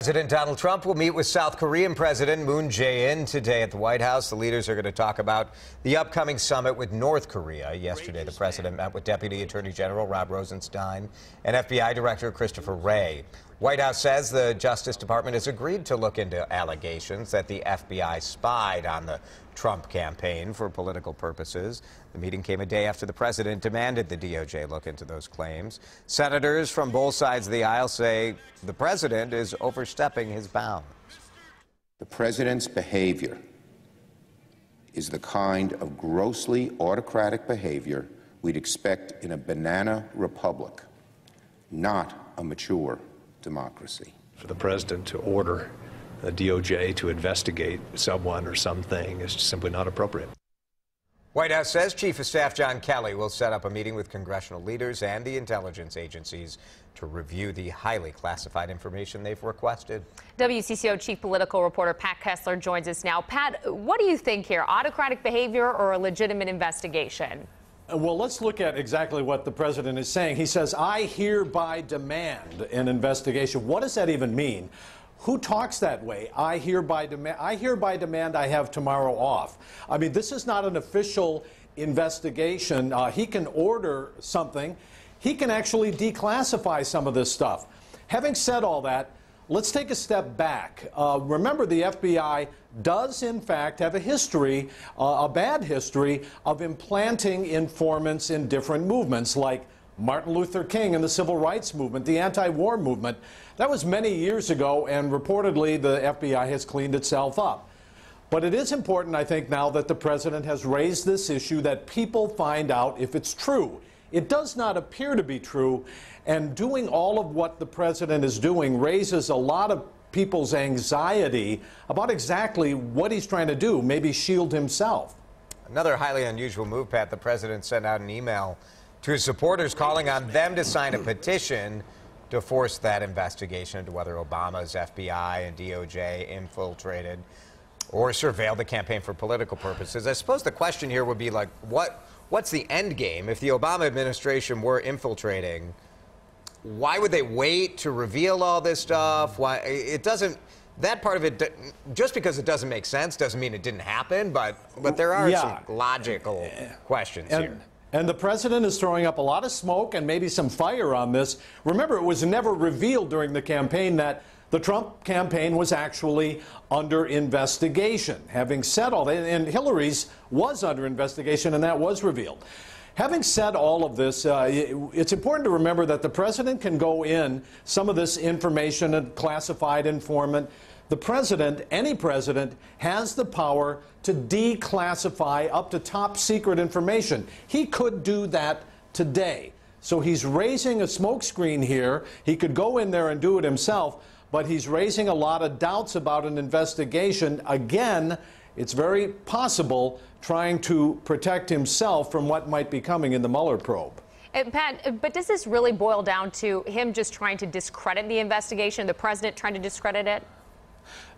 President Donald Trump will meet with South Korean President Moon Jae-in today at the White House. The leaders are going to talk about the upcoming summit with North Korea. Yesterday, the president met with Deputy Attorney General Rod Rosenstein and FBI Director Christopher Wray. White House says the Justice Department has agreed to look into allegations that the FBI spied on the Trump campaign for political purposes. The meeting came a day after the president demanded the DOJ look into those claims. Senators from both sides of the aisle say the president is overstepping his bounds. The president's behavior is the kind of grossly autocratic behavior we'd expect in a banana republic, not a mature democracy. For the president to order the DOJ to investigate someone or something is simply not appropriate. White House says Chief of Staff John Kelly will set up a meeting with congressional leaders and the intelligence agencies to review the highly classified information they've requested. WCCO Chief Political Reporter Pat Kessler joins us now. Pat, what do you think here? Autocratic behavior or a legitimate investigation? Well, let's look at exactly what the president is saying. He says, I hereby demand an investigation. What does that even mean? Who talks that way? I hereby demand I have tomorrow off. I mean, this is not an official investigation. He can order something. He can actually declassify some of this stuff. Having said all that, let's take a step back. Remember, the FBI does, in fact, have a history, a bad history, of implanting informants in different movements, like Martin Luther King and the Civil Rights Movement, the anti-war movement. That was many years ago, and reportedly the FBI has cleaned itself up. But it is important, I think, now that the president has raised this issue that people find out if it's true. It does not appear to be true, and doing all of what the president is doing raises a lot of people's anxiety about exactly what he's trying to do, maybe shield himself. Another highly unusual move, Pat. The president sent out an email to his supporters calling on them to sign a petition to force that investigation into whether Obama's FBI and DOJ infiltrated or surveilled the campaign for political purposes. I suppose the question here would be, like, what's the end game? If the Obama administration were infiltrating, why would they wait to reveal all this stuff? Why it doesn't, that part of it, just because it doesn't make sense doesn't mean it didn't happen, but there are some logical questions here. And the president is throwing up a lot of smoke and maybe some fire on this. Remember, it was never revealed during the campaign that the Trump campaign was actually under investigation. Having said all that, and Hillary's was under investigation, and that was revealed. Having said all of this, it's important to remember that the president can go in some of this information, a classified informant. The president, any president, has the power to declassify up to top secret information. He could do that today. So he's raising a smokescreen here. He could go in there and do it himself, but he's raising a lot of doubts about an investigation. Again, it's very possible trying to protect himself from what might be coming in the Mueller probe. Pat, but does this really boil down to him just trying to discredit the investigation, the president trying to discredit it?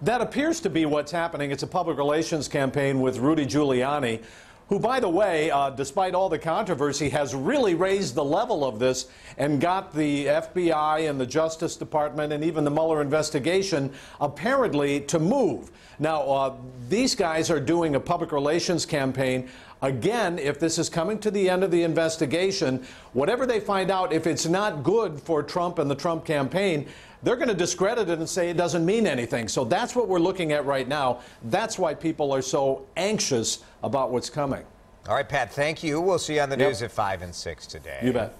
That appears to be what's happening. It's a public relations campaign with Rudy Giuliani, who, by the way, despite all the controversy, has really raised the level of this and got the FBI and the Justice Department and even the Mueller investigation apparently to move. Now, these guys are doing a public relations campaign. Again, if this is coming to the end of the investigation, whatever they find out, if it's not good for Trump and the Trump campaign, they're going to discredit it and say it doesn't mean anything. So that's what we're looking at right now. That's why people are so anxious about what's coming. All right, Pat, thank you. We'll see you on the news at 5 and 6 today. You bet.